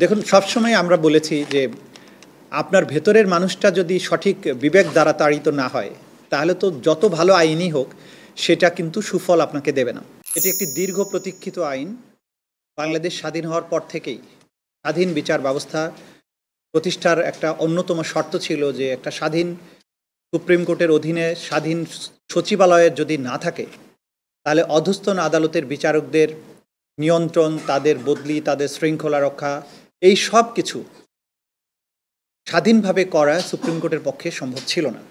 দেখুন, সবসময় আমরা বলেছি যে আপনার ভেতরের মানুষটা যদি সঠিক বিবেক দ্বারা তাড়িত না হয়, তাহলে তো যত ভালো আইনই হোক সেটা কিন্তু সুফল আপনাকে দেবে না। এটি একটি দীর্ঘ প্রতীক্ষিত আইন। বাংলাদেশ স্বাধীন হওয়ার পর থেকেই স্বাধীন বিচার ব্যবস্থা প্রতিষ্ঠার একটা অন্যতম শর্ত ছিল যে একটা স্বাধীন সুপ্রিম কোর্টের অধীনে স্বাধীন সচিবালয়ের যদি না থাকে, তাহলে অধস্তন আদালতের বিচারকদের নিয়ন্ত্রণ, তাদের বদলি, তাদের শৃঙ্খলা রক্ষা, এই সব কিছু স্বাধীনভাবে করা সুপ্রিম কোর্টের পক্ষে সম্ভব ছিল না।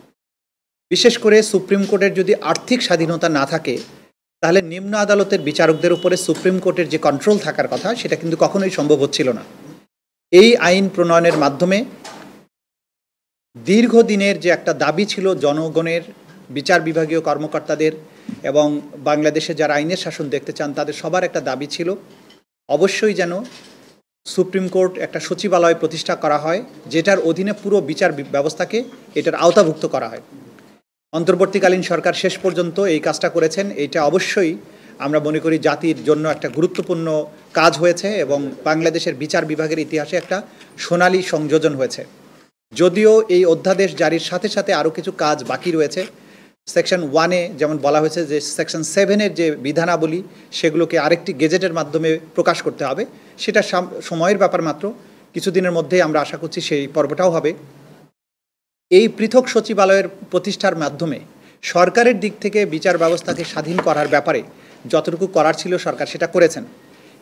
বিশেষ করে সুপ্রিম কোর্টের যদি আর্থিক স্বাধীনতা না থাকে, তাহলে নিম্ন আদালতের বিচারকদের উপরে সুপ্রিম কোর্টের যে কন্ট্রোল থাকার কথা সেটা কিন্তু কখনোই সম্ভব হচ্ছিল না। এই আইন প্রণয়নের মাধ্যমে দীর্ঘদিনের যে একটা দাবি ছিল জনগণের, বিচার বিভাগীয় কর্মকর্তাদের এবং বাংলাদেশে যারা আইনের শাসন দেখতে চান তাদের সবার একটা দাবি ছিল, অবশ্যই যেন সুপ্রিম কোর্ট একটা সচিবালয় প্রতিষ্ঠা করা হয়, যেটার অধীনে পুরো বিচার ব্যবস্থাকে এটার আওতাভুক্ত করা হয়। অন্তর্বর্তীকালীন সরকার শেষ পর্যন্ত এই কাজটা করেছেন। এইটা অবশ্যই আমরা মনে করি জাতির জন্য একটা গুরুত্বপূর্ণ কাজ হয়েছে এবং বাংলাদেশের বিচার বিভাগের ইতিহাসে একটা সোনালী সংযোজন হয়েছে। যদিও এই অধ্যাদেশ জারির সাথে সাথে আরও কিছু কাজ বাকি রয়েছে। সেকশন 1-এ যেমন বলা হয়েছে যে সেকশন 7-এর যে বিধানাবলী সেগুলোকে আরেকটি গেজেটের মাধ্যমে প্রকাশ করতে হবে। সেটা সময়ের ব্যাপার মাত্র, কিছুদিনের মধ্যেই আমরা আশা করছি সেই পর্বটাও হবে। এই পৃথক সচিবালয়ের প্রতিষ্ঠার মাধ্যমে সরকারের দিক থেকে বিচার ব্যবস্থাকে স্বাধীন করার ব্যাপারে যতটুকু করার ছিল সরকার সেটা করেছেন,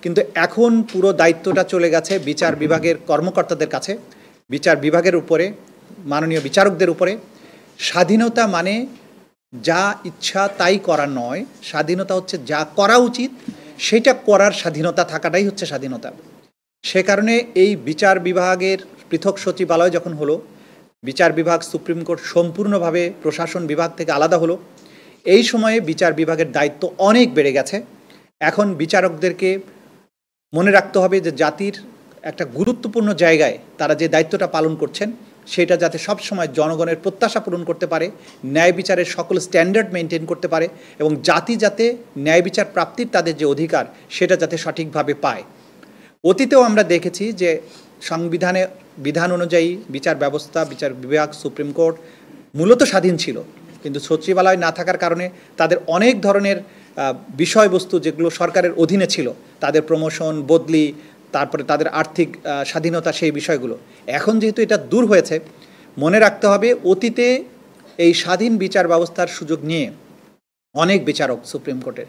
কিন্তু এখন পুরো দায়িত্বটা চলে গেছে বিচার বিভাগের কর্মকর্তাদের কাছে, বিচার বিভাগের উপরে, মাননীয় বিচারকদের উপরে। স্বাধীনতা মানে যা ইচ্ছা তাই করা নয়, স্বাধীনতা হচ্ছে যা করা উচিত সেটা করার স্বাধীনতা থাকাটাই হচ্ছে স্বাধীনতা। সে কারণে এই বিচার বিভাগের পৃথক সচিবালয় যখন হলো, বিচার বিভাগ সুপ্রিম কোর্ট সম্পূর্ণভাবে প্রশাসন বিভাগ থেকে আলাদা হলো, এই সময়ে বিচার বিভাগের দায়িত্ব অনেক বেড়ে গেছে। এখন বিচারকদেরকে মনে রাখতে হবে যে জাতির একটা গুরুত্বপূর্ণ জায়গায় তারা যে দায়িত্বটা পালন করছেন সেটা যাতে সবসময় জনগণের প্রত্যাশা পূরণ করতে পারে, ন্যায় বিচারের সকল স্ট্যান্ডার্ড মেনটেন করতে পারে এবং জাতি যাতে ন্যায় বিচার প্রাপ্তির তাদের যে অধিকার সেটা যাতে সঠিকভাবে পায়। অতীতেও আমরা দেখেছি যে সংবিধানে বিধান অনুযায়ী বিচার ব্যবস্থা, বিচার বিভাগ, সুপ্রিম কোর্ট মূলত স্বাধীন ছিল, কিন্তু সচিবালয় না থাকার কারণে তাদের অনেক ধরনের বিষয়বস্তু যেগুলো সরকারের অধীনে ছিল, তাদের প্রমোশন, বদলি, তারপরে তাদের আর্থিক স্বাধীনতা, সেই বিষয়গুলো এখন যেহেতু এটা দূর হয়েছে, মনে রাখতে হবে অতীতে এই স্বাধীন বিচার ব্যবস্থার সুযোগ নিয়ে অনেক বিচারক সুপ্রিম কোর্টের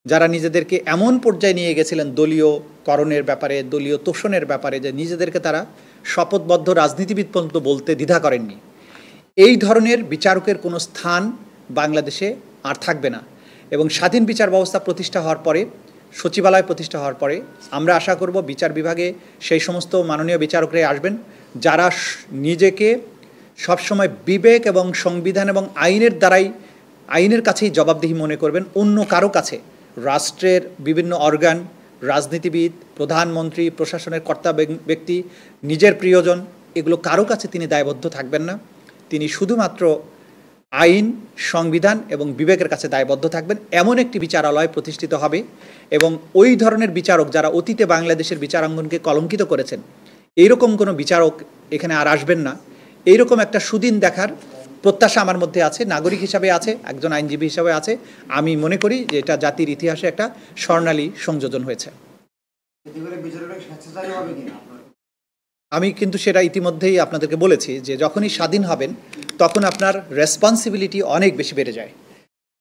যারা নিজেদেরকে এমন পর্যায়ে নিয়ে গেছিলেন দলীয় করণের ব্যাপারে, দলীয় তোষণের ব্যাপারে, যে নিজেদেরকে তারা শপথবদ্ধ রাজনীতিবিদ পর্যন্ত বলতে দ্বিধা করেননি। এই ধরনের বিচারকের কোনো স্থান বাংলাদেশে আর থাকবে না এবং স্বাধীন বিচার ব্যবস্থা প্রতিষ্ঠা হওয়ার পরে, সচিবালয় প্রতিষ্ঠা হওয়ার পরে আমরা আশা করব বিচার বিভাগে সেই সমস্ত মাননীয় বিচারকরাই আসবেন যারা নিজেকে সবসময় বিবেক এবং সংবিধান এবং আইনের দ্বারাই, আইনের কাছেই জবাবদিহি মনে করবেন, অন্য কারো কাছে, রাষ্ট্রের বিভিন্ন অর্গান, রাজনীতিবিদ, প্রধানমন্ত্রী, প্রশাসনের কর্তা ব্যক্তি, নিজের প্রিয়জন, এগুলো কারো কাছে তিনি দায়বদ্ধ থাকবেন না। তিনি শুধুমাত্র আইন, সংবিধান এবং বিবেকের কাছে দায়বদ্ধ থাকবেন। এমন একটি বিচারালয় প্রতিষ্ঠিত হবে এবং ওই ধরনের বিচারক যারা অতীতে বাংলাদেশের বিচারাঙ্গনকে কলঙ্কিত করেছেন, এইরকম কোনো বিচারক এখানে আর আসবেন না। এইরকম একটা সুদিন দেখার প্রত্যাশা আমার মধ্যে আছে, নাগরিক হিসাবে আছে, একজন আইনজীবী হিসাবে আছে। আমি মনে করি যে এটা জাতির ইতিহাসে একটা স্বর্ণালী সংযোজন হয়েছে। আমি কিন্তু সেটা ইতিমধ্যেই আপনাদেরকে বলেছি যে যখনই স্বাধীন হবেন তখন আপনার রেসপন্সিবিলিটি অনেক বেশি বেড়ে যায়।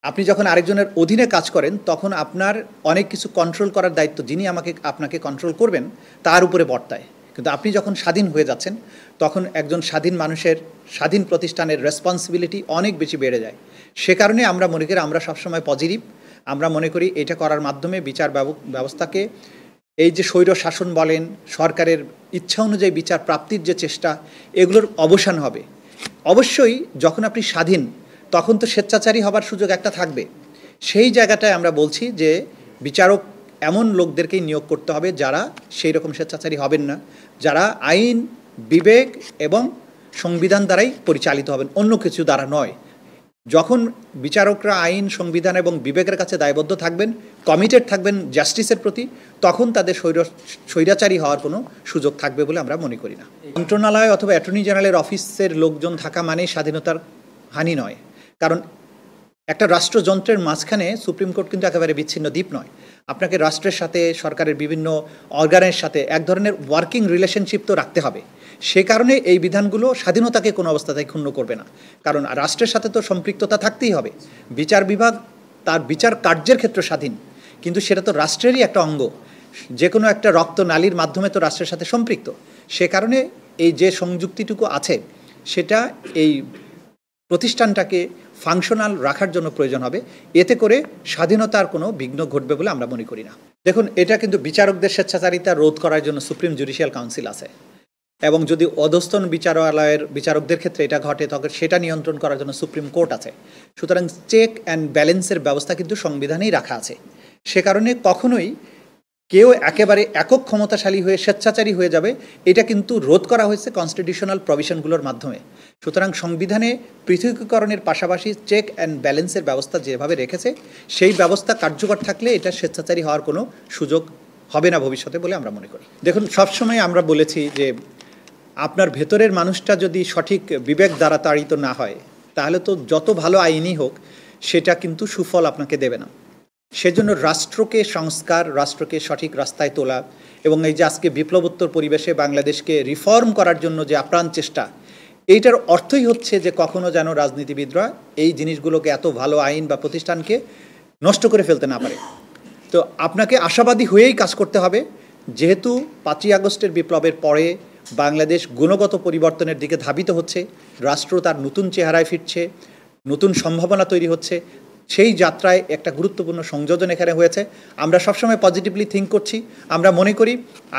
আপনি যখন আরেকজনের অধীনে কাজ করেন তখন আপনার অনেক কিছু কন্ট্রোল করার দায়িত্ব যিনি আপনাকে কন্ট্রোল করবেন তার উপরে বর্তায়। কিন্তু আপনি যখন স্বাধীন হয়ে যাচ্ছেন তখন একজন স্বাধীন মানুষের, স্বাধীন প্রতিষ্ঠানের রেসপন্সিবিলিটি অনেক বেশি বেড়ে যায়। সে কারণে আমরা মনে করি, আমরা সবসময় পজিটিভ। আমরা মনে করি এটা করার মাধ্যমে বিচার ব্যবস্থাকে, এই যে স্বৈর শাসন বলেন, সরকারের ইচ্ছা অনুযায়ী বিচার প্রাপ্তির যে চেষ্টা, এগুলোর অবসান হবে। অবশ্যই যখন আপনি স্বাধীন তখন তো স্বেচ্ছাচারী হবার সুযোগ একটা থাকবে। সেই জায়গাটায় আমরা বলছি যে বিচারক এমন লোকদেরকেই নিয়োগ করতে হবে যারা সেই রকম স্বেচ্ছাচারী হবেন না, যারা আইন, বিবেক এবং সংবিধান দ্বারাই পরিচালিত হবেন, অন্য কিছু দ্বারা নয়। যখন বিচারকরা আইন, সংবিধান এবং বিবেকের কাছে দায়বদ্ধ থাকবেন, কমিটেড থাকবেন জাস্টিসের প্রতি, তখন তাদের স্বৈরাচারী হওয়ার কোনো সুযোগ থাকবে বলে আমরা মনে করি না। মন্ত্রণালয় অথবা অ্যাটর্নি জেনারেলের অফিসের লোকজন থাকা মানেই স্বাধীনতার হানি নয়, কারণ একটা রাষ্ট্রযন্ত্রের মাঝখানে সুপ্রিম কোর্ট কিন্তু একেবারে বিচ্ছিন্ন দ্বীপ নয়। আপনাকে রাষ্ট্রের সাথে, সরকারের বিভিন্ন অর্গানের সাথে এক ধরনের ওয়ার্কিং রিলেশনশিপ তো রাখতে হবে। সে কারণে এই বিধানগুলো স্বাধীনতাকে কোনো অবস্থাতেই ক্ষুণ্ণ করবে না, কারণ রাষ্ট্রের সাথে তো সম্পৃক্ততা থাকতেই হবে। বিচার বিভাগ তার বিচার কার্যের ক্ষেত্রে স্বাধীন, কিন্তু সেটা তো রাষ্ট্রেরই একটা অঙ্গ, যে কোনো একটা রক্তনালীর মাধ্যমে তো রাষ্ট্রের সাথে সম্পৃক্ত। সে কারণে এই যে সংযুক্তিটুকু আছে সেটা এই প্রতিষ্ঠানটাকে ফাংশনাল রাখার জন্য প্রয়োজন হবে। এতে করে স্বাধীনতার কোনো বিঘ্ন ঘটবে বলে আমরা মনে করি না। দেখুন, এটা কিন্তু বিচারকদের স্বেচ্ছাচারিতা রোধ করার জন্য সুপ্রিম জুডিশিয়াল কাউন্সিল আছে, এবং যদি অধস্তন বিচারালয়ের বিচারকদের ক্ষেত্রে এটা ঘটে তখন সেটা নিয়ন্ত্রণ করার জন্য সুপ্রিম কোর্ট আছে। সুতরাং চেক অ্যান্ড ব্যালেন্সের ব্যবস্থা কিন্তু সংবিধানেই রাখা আছে। সে কারণে কখনোই কেউ একেবারে একক ক্ষমতাশালী হয়ে স্বেচ্ছাচারী হয়ে যাবে, এটা কিন্তু রোধ করা হয়েছে কনস্টিটিউশনাল প্রভিশনগুলোর মাধ্যমে। সুতরাং সংবিধানে পৃথকীকরণের পাশাপাশি চেক অ্যান্ড ব্যালেন্সের ব্যবস্থা যেভাবে রেখেছে সেই ব্যবস্থা কার্যকর থাকলে এটা স্বেচ্ছাচারী হওয়ার কোনো সুযোগ হবে না ভবিষ্যতে বলে আমরা মনে করি। দেখুন, সবসময় আমরা বলেছি যে আপনার ভেতরের মানুষটা যদি সঠিক বিবেক দ্বারা তাড়িত না হয়, তাহলে তো যত ভালো আইনই হোক সেটা কিন্তু সুফল আপনাকে দেবে না। সেজন্য রাষ্ট্রকে সংস্কার, রাষ্ট্রকে সঠিক রাস্তায় তোলা এবং এই যে আজকে বিপ্লবোত্তর পরিবেশে বাংলাদেশকে রিফর্ম করার জন্য যে আপ্রাণ চেষ্টা, এইটার অর্থই হচ্ছে যে কখনো যেন রাজনীতিবিদরা এই জিনিসগুলোকে, এত ভালো আইন বা প্রতিষ্ঠানকে নষ্ট করে ফেলতে না পারে। তো আপনাকে আশাবাদী হয়েই কাজ করতে হবে, যেহেতু 5ই আগস্টের বিপ্লবের পরে বাংলাদেশ গুণগত পরিবর্তনের দিকে ধাবিত হচ্ছে, রাষ্ট্র তার নতুন চেহারায় ফিরছে, নতুন সম্ভাবনা তৈরি হচ্ছে। সেই যাত্রায় একটা গুরুত্বপূর্ণ সংযোজন এখানে হয়েছে। আমরা সবসময় পজিটিভলি থিঙ্ক করছি। আমরা মনে করি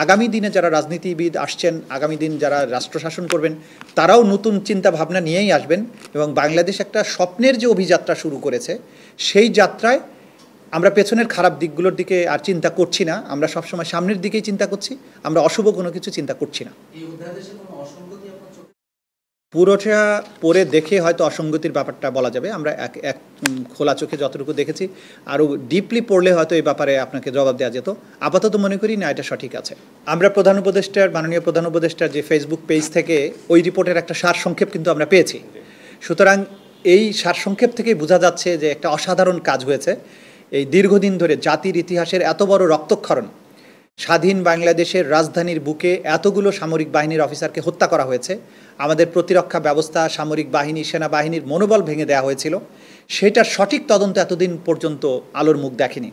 আগামী দিনে যারা রাজনীতিবিদ আসছেন, আগামী দিন যারা রাষ্ট্র শাসন করবেন, তারাও নতুন চিন্তা ভাবনা নিয়েই আসবেন, এবং বাংলাদেশ একটা স্বপ্নের যে অভিযাত্রা শুরু করেছে সেই যাত্রায় আমরা পেছনের খারাপ দিকগুলোর দিকে আর চিন্তা করছি না, আমরা সবসময় সামনের দিকেই চিন্তা করছি। আমরা অশুভ কোনো কিছু চিন্তা করছি না। পুরোটা পড়ে দেখে হয়তো অসঙ্গতির ব্যাপারটা বলা যাবে। আমরা এক খোলা চোখে যতটুকু দেখেছি, আরও ডিপলি পড়লে হয়তো এই ব্যাপারে আপনাকে জবাব দেওয়া যেত। আপাতত মনে করি না এটা সঠিক আছে। আমরা মাননীয় প্রধান উপদেষ্টার যে ফেসবুক পেজ থেকে ওই রিপোর্টের একটা সারসংক্ষেপ কিন্তু আমরা পেয়েছি। সুতরাং এই সারসংক্ষেপ থেকেই বোঝা যাচ্ছে যে একটা অসাধারণ কাজ হয়েছে। এই দীর্ঘদিন ধরে জাতির ইতিহাসের এত বড় রক্তক্ষরণ, স্বাধীন বাংলাদেশের রাজধানীর বুকে এতগুলো সামরিক বাহিনীর অফিসারকে হত্যা করা হয়েছে, আমাদের প্রতিরক্ষা ব্যবস্থা, সামরিক বাহিনী, সেনাবাহিনীর মনোবল ভেঙে দেওয়া হয়েছিল, সেটার সঠিক তদন্ত এতদিন পর্যন্ত আলোর মুখ দেখেনি।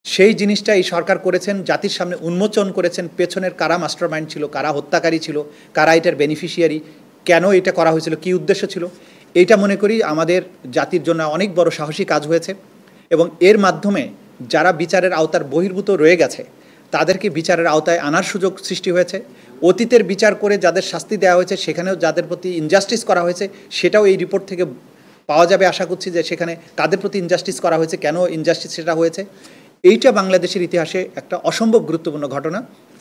সেই জিনিসটা এই সরকার করেছেন, জাতির সামনে উন্মোচন করেছেন পেছনের কারা মাস্টারমাইন্ড ছিল, কারা হত্যাকারী ছিল, কারা এটার বেনিফিশিয়ারি, কেন এটা করা হয়েছিল, কী উদ্দেশ্য ছিল। এইটা মনে করি আমাদের জাতির জন্য অনেক বড় সাহসী কাজ হয়েছে, এবং এর মাধ্যমে যারা বিচারের আওতার বহির্ভূত রয়ে গেছে তাদেরকে বিচারের আওতায় আনার সুযোগ সৃষ্টি হয়েছে। অতীতের বিচার করে যাদের শাস্তি দেওয়া হয়েছে, সেখানেও যাদের প্রতি ইনজাস্টিস করা হয়েছে সেটাও এই রিপোর্ট থেকে পাওয়া যাবে। আশা করছি যে সেখানে কাদের প্রতি ইনজাস্টিস করা হয়েছে, কেন ইনজাস্টিস সেটা হয়েছে। এইটা বাংলাদেশের ইতিহাসে একটা অসম্ভব গুরুত্বপূর্ণ ঘটনা।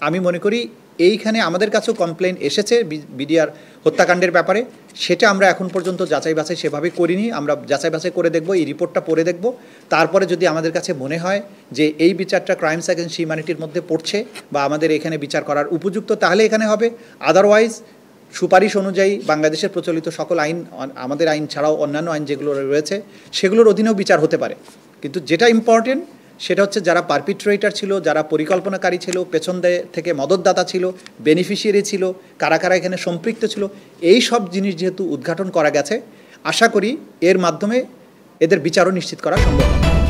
আমি মনে করি এইখানে আমাদের কাছেও কমপ্লেন এসেছে বিডিআর হত্যাকাণ্ডের ব্যাপারে, সেটা আমরা এখন পর্যন্ত যাচাই বাছাই সেভাবে করিনি। আমরা যাচাই বাছাই করে দেখব, এই রিপোর্টটা পড়ে দেখব। তারপরে যদি আমাদের কাছে মনে হয় যে এই বিচারটা ক্রাইমস অ্যাগেন্স্ট হিউম্যানিটির মধ্যে পড়ছে বা আমাদের এখানে বিচার করার উপযুক্ত, তাহলে এখানে হবে। আদারওয়াইজ সুপারিশ অনুযায়ী বাংলাদেশের প্রচলিত সকল আইন, আমাদের আইন ছাড়াও অন্যান্য আইন যেগুলো রয়েছে সেগুলোর অধীনেও বিচার হতে পারে। কিন্তু যেটা ইম্পর্টেন্ট সেটা হচ্ছে যারা পারপিট্রেটর ছিল, যারা পরিকল্পনাকারী ছিল, পেছন থেকে মদতদাতা ছিল, বেনিফিশিয়ারি ছিল, কারা কারা এখানে সম্পৃক্ত ছিল, এই সব জিনিস যেহেতু উদ্ঘাটন করা গেছে, আশা করি এর মাধ্যমে এদের বিচারও নিশ্চিত করা সম্ভব হবে।